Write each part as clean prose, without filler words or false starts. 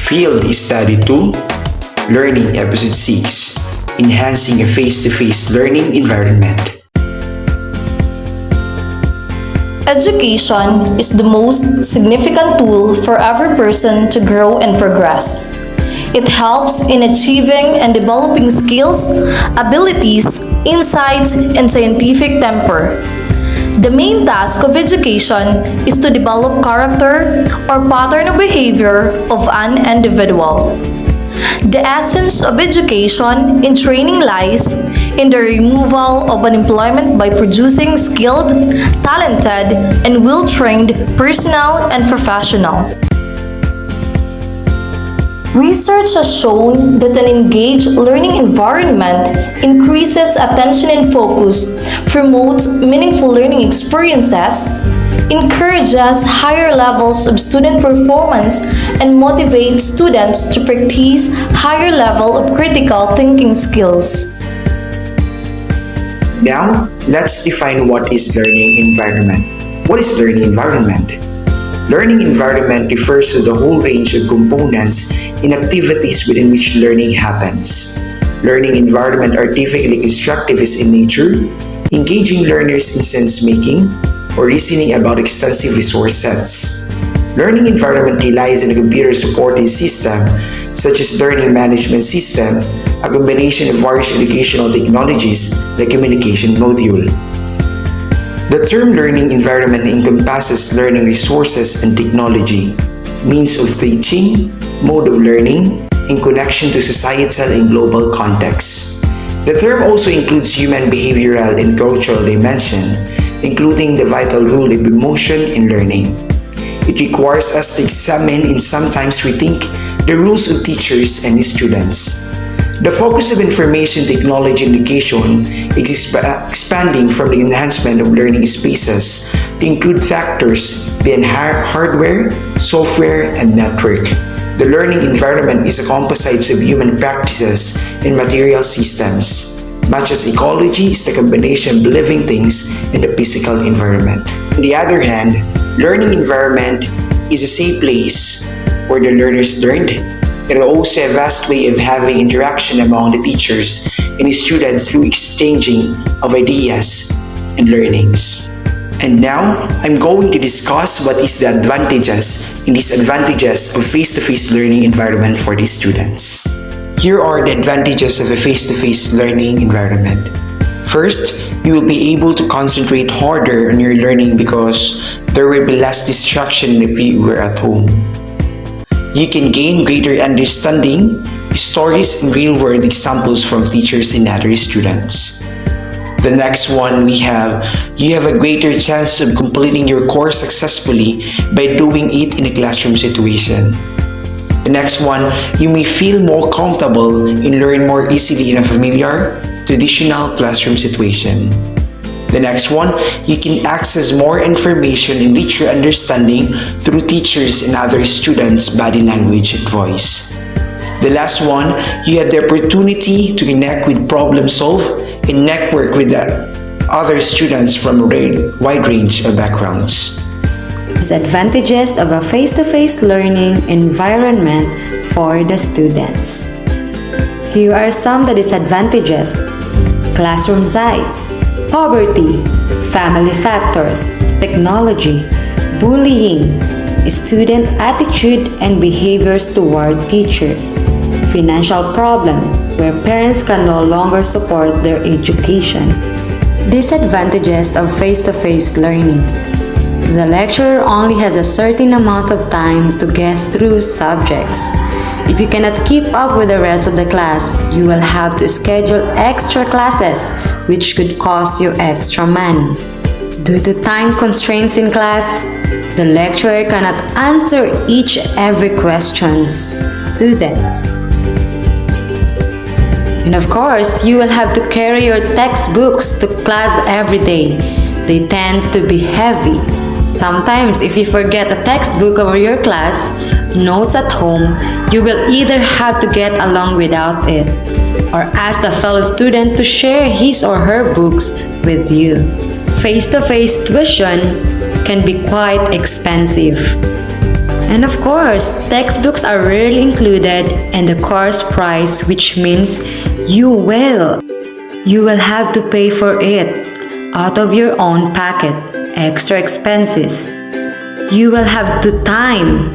Field Study 2, Learning Episode 6, Enhancing a Face-to-Face Learning Environment. Education is the most significant tool for every person to grow and progress. It helps in achieving and developing skills, abilities, insights, and scientific temper. The main task of education is to develop character or pattern of behavior of an individual. The essence of education in training lies in the removal of unemployment by producing skilled, talented, and well-trained personnel and professionals. Research has shown that an engaged learning environment increases attention and focus, promotes meaningful learning experiences, encourages higher levels of student performance, and motivates students to practice higher level of critical thinking skills. Now, let's define what is learning environment. What is learning environment? Learning environment refers to the whole range of components and activities within which learning happens. Learning environment are typically constructivist in nature, engaging learners in sense-making or reasoning about extensive resource sets. Learning environment relies on a computer-supported system such as learning management system, a combination of various educational technologies like communication module. The term learning environment encompasses learning resources and technology, means of teaching, mode of learning, in connection to societal and global contexts. The term also includes human behavioral and cultural dimension, including the vital role of emotion in learning. It requires us to examine and sometimes rethink the roles of teachers and students. The focus of information technology education is expanding from the enhancement of learning spaces to include factors beyond hardware, software, and network. The learning environment is a composite of human practices and material systems, much as ecology is the combination of living things in the physical environment. On the other hand, learning environment is a safe place where the learners learned. It is also a vast way of having interaction among the teachers and the students through exchanging of ideas and learnings. And now, I'm going to discuss what is the advantages and disadvantages of face-to-face learning environment for the students. Here are the advantages of a face-to-face learning environment. First, you will be able to concentrate harder on your learning because there will be less distraction if you were at home. You can gain greater understanding, stories, and real-world examples from teachers and other students. The next one you have a greater chance of completing your course successfully by doing it in a classroom situation. The next one, you may feel more comfortable and learn more easily in a familiar, traditional classroom situation. The next one, you can access more information and reach your understanding through teachers and other students' body language and voice. The last one, you have the opportunity to connect with problem solve and network with other students from a wide range of backgrounds. Disadvantages of a face-to-face learning environment for the students. Here are some of the disadvantages: classroom size, poverty, family factors, technology, bullying, student attitude and behaviors toward teachers, financial problem where parents can no longer support their education. Disadvantages of face-to-face learning. The lecturer only has a certain amount of time to get through subjects. If you cannot keep up with the rest of the class, you will have to schedule extra classes, which could cost you extra money. Due to time constraints in class, the lecturer cannot answer each and every questions students. And of course, you will have to carry your textbooks to class every day. They tend to be heavy. Sometimes, if you forget a textbook over your class notes at home, you will either have to get along without it or ask a fellow student to share his or her books with you. Face-to-face tuition can be quite expensive. And of course, textbooks are rarely included in the course price, which means you will have to pay for it out of your own pocket, extra expenses. You will have to time,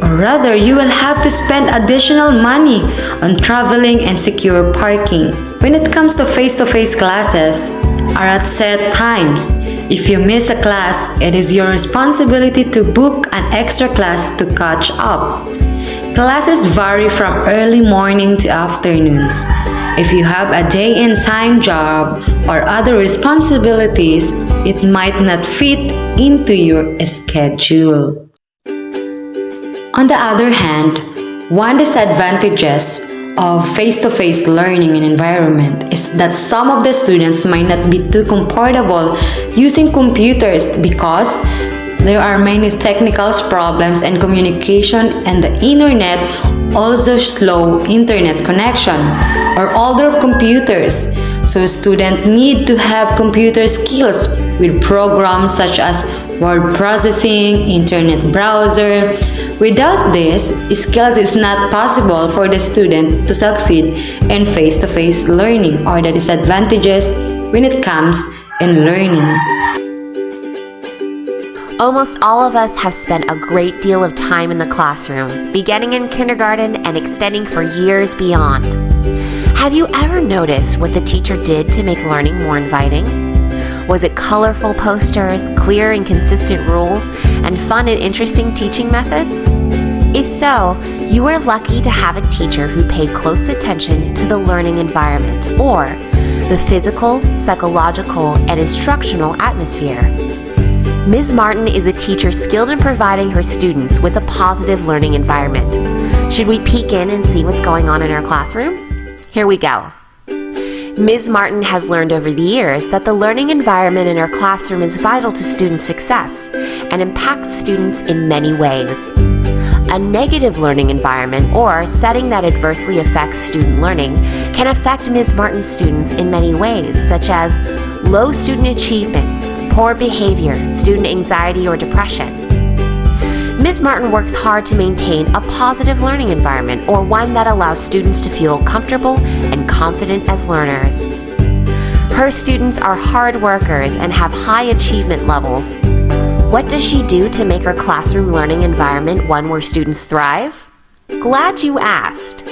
or rather, you will have to spend additional money on traveling and secure parking. When it comes to face-to-face classes, are at set times. If you miss a class, it is your responsibility to book an extra class to catch up. Classes vary from early morning to afternoons. If you have a day-and-time job or other responsibilities, it might not fit into your schedule. On the other hand, one disadvantages of face-to-face learning and environment is that some of the students might not be too comfortable using computers because there are many technical problems and communication, and the internet also slow internet connection or older computers. So students need to have computer skills with programs such as word processing, internet browser. Without these skills, it's not possible for the student to succeed in face-to-face learning, or the disadvantages when it comes in learning. Almost all of us have spent a great deal of time in the classroom, beginning in kindergarten and extending for years beyond. Have you ever noticed what the teacher did to make learning more inviting? Was it colorful posters, clear and consistent rules, and fun and interesting teaching methods? If so, you are lucky to have a teacher who paid close attention to the learning environment, or the physical, psychological, and instructional atmosphere. Ms. Martin is a teacher skilled in providing her students with a positive learning environment. Should we peek in and see what's going on in her classroom? Here we go. Ms. Martin has learned over the years that the learning environment in her classroom is vital to student success and impacts students in many ways. A negative learning environment, or setting that adversely affects student learning, can affect Ms. Martin's students in many ways, such as low student achievement, poor behavior, student anxiety, or depression. Ms. Martin works hard to maintain a positive learning environment, or one that allows students to feel comfortable and confident as learners. Her students are hard workers and have high achievement levels. What does she do to make her classroom learning environment one where students thrive? Glad you asked.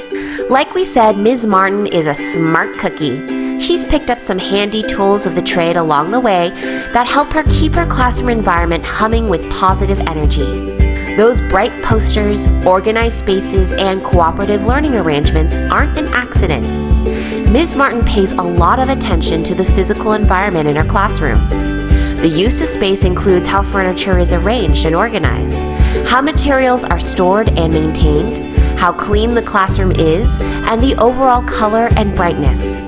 Like we said, Ms. Martin is a smart cookie. She's picked up some handy tools of the trade along the way that help her keep her classroom environment humming with positive energy. Those bright posters, organized spaces, and cooperative learning arrangements aren't an accident. Ms. Martin pays a lot of attention to the physical environment in her classroom. The use of space includes how furniture is arranged and organized, how materials are stored and maintained, how clean the classroom is, and the overall color and brightness.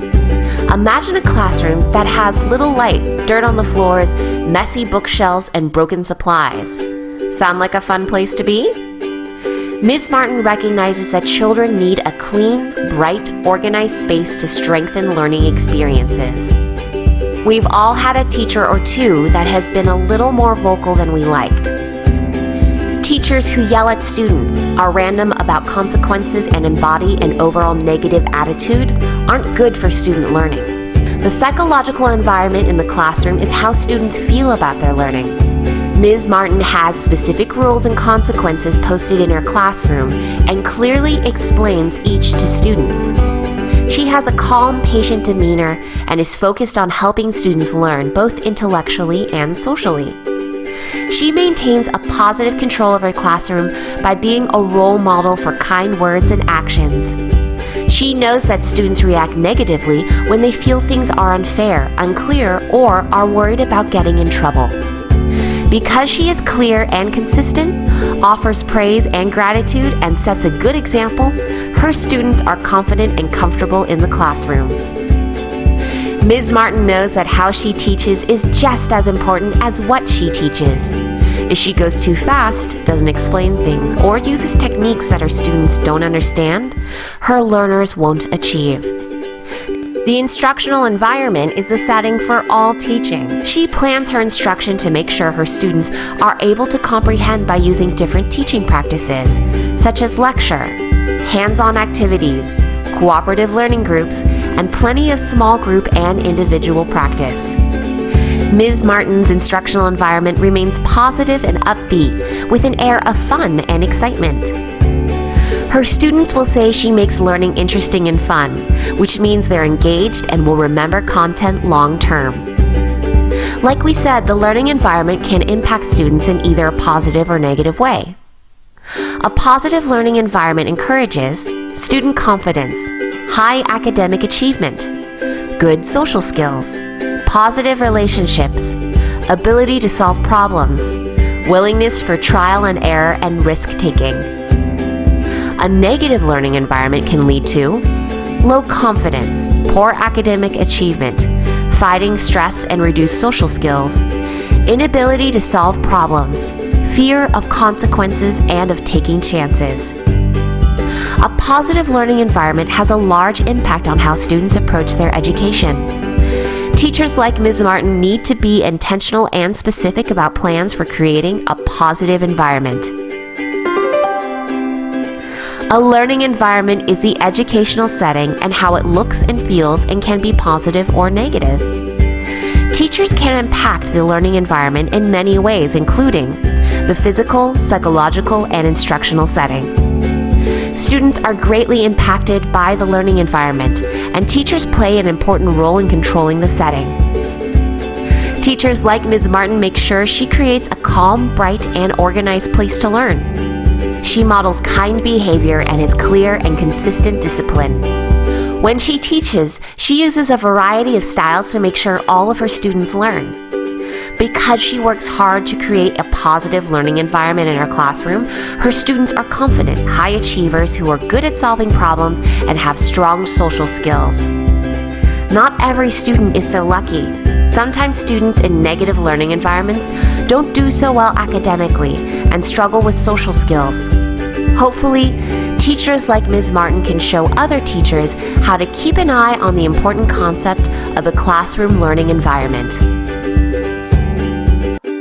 Imagine a classroom that has little light, dirt on the floors, messy bookshelves, and broken supplies. Sound like a fun place to be? Ms. Martin recognizes that children need a clean, bright, organized space to strengthen learning experiences. We've all had a teacher or two that has been a little more vocal than we liked. Teachers who yell at students, are random about consequences, and embody an overall negative attitude aren't good for student learning. The psychological environment in the classroom is how students feel about their learning. Ms. Martin has specific rules and consequences posted in her classroom and clearly explains each to students. She has a calm, patient demeanor and is focused on helping students learn both intellectually and socially. She maintains a positive control of her classroom by being a role model for kind words and actions. She knows that students react negatively when they feel things are unfair, unclear, or are worried about getting in trouble. Because she is clear and consistent, offers praise and gratitude, and sets a good example, her students are confident and comfortable in the classroom. Ms. Martin knows that how she teaches is just as important as what she teaches. If she goes too fast, doesn't explain things, or uses techniques that her students don't understand, her learners won't achieve. The instructional environment is the setting for all teaching. She plans her instruction to make sure her students are able to comprehend by using different teaching practices, such as lecture, hands-on activities, cooperative learning groups, and plenty of small group and individual practice. Ms. Martin's instructional environment remains positive and upbeat, with an air of fun and excitement. Her students will say she makes learning interesting and fun, which means they're engaged and will remember content long term. Like we said, the learning environment can impact students in either a positive or negative way. A positive learning environment encourages student confidence, high academic achievement, good social skills, positive relationships, ability to solve problems, willingness for trial and error and risk-taking. A negative learning environment can lead to low confidence, poor academic achievement, fighting stress and reduced social skills, inability to solve problems, fear of consequences and of taking chances. A positive learning environment has a large impact on how students approach their education. Teachers like Ms. Martin need to be intentional and specific about plans for creating a positive environment. A learning environment is the educational setting and how it looks and feels and can be positive or negative. Teachers can impact the learning environment in many ways, including the physical, psychological, and instructional setting. Students are greatly impacted by the learning environment, and teachers play an important role in controlling the setting. Teachers like Ms. Martin make sure she creates a calm, bright, and organized place to learn. She models kind behavior and is clear and consistent discipline. When she teaches, she uses a variety of styles to make sure all of her students learn. Because she works hard to create a positive learning environment in her classroom, her students are confident, high achievers who are good at solving problems and have strong social skills. Not every student is so lucky. Sometimes students in negative learning environments don't do so well academically and struggle with social skills. Hopefully, teachers like Ms. Martin can show other teachers how to keep an eye on the important concept of a classroom learning environment.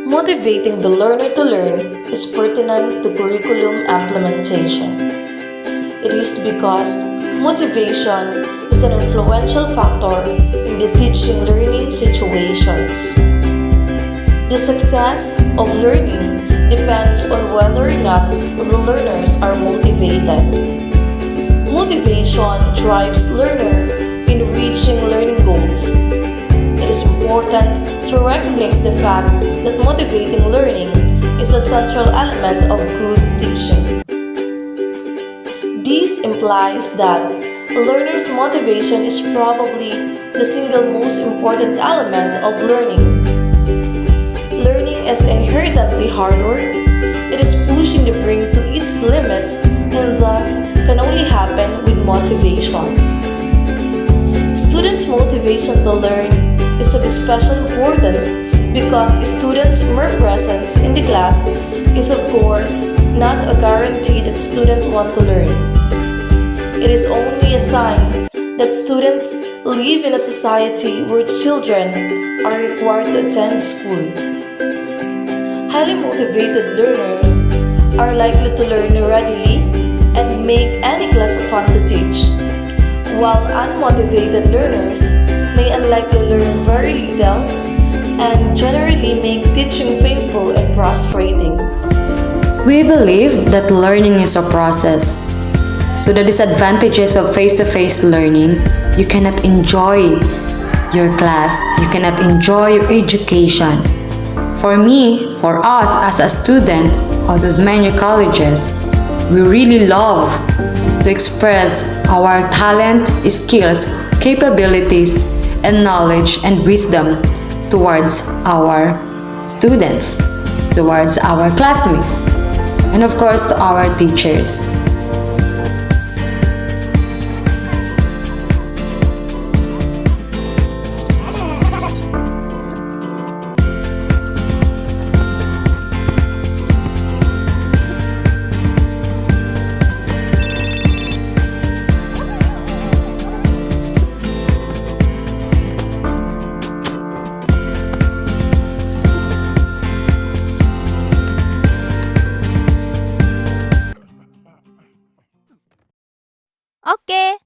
Motivating the learner to learn is pertinent to curriculum implementation. It is because motivation is an influential factor in the teaching learning situations. The success of learning depends on whether or not the learners are motivated. Motivation drives learner in reaching learning goals. It is important to recognize the fact that motivating learning is a central element of good teaching. This implies that a learner's motivation is probably the single most important element of learning. Learning is inherently hard work. It is pushing the brain to its limits and thus can only happen with motivation. Students' motivation to learn is of special importance because students' mere presence in the class is of course not a guarantee that students want to learn. It is only a sign that students live in a society where children are required to attend school. Highly motivated learners are likely to learn readily and make any class fun to teach, while unmotivated learners may unlikely learn very little and generally make teaching painful and frustrating. We believe that learning is a process. So the disadvantages of face-to-face learning, you cannot enjoy your class, you cannot enjoy your education. For me, for us as a student of those many colleges, we really love to express our talent, skills, capabilities, and knowledge and wisdom towards our students, towards our classmates, and of course to our teachers. Okay.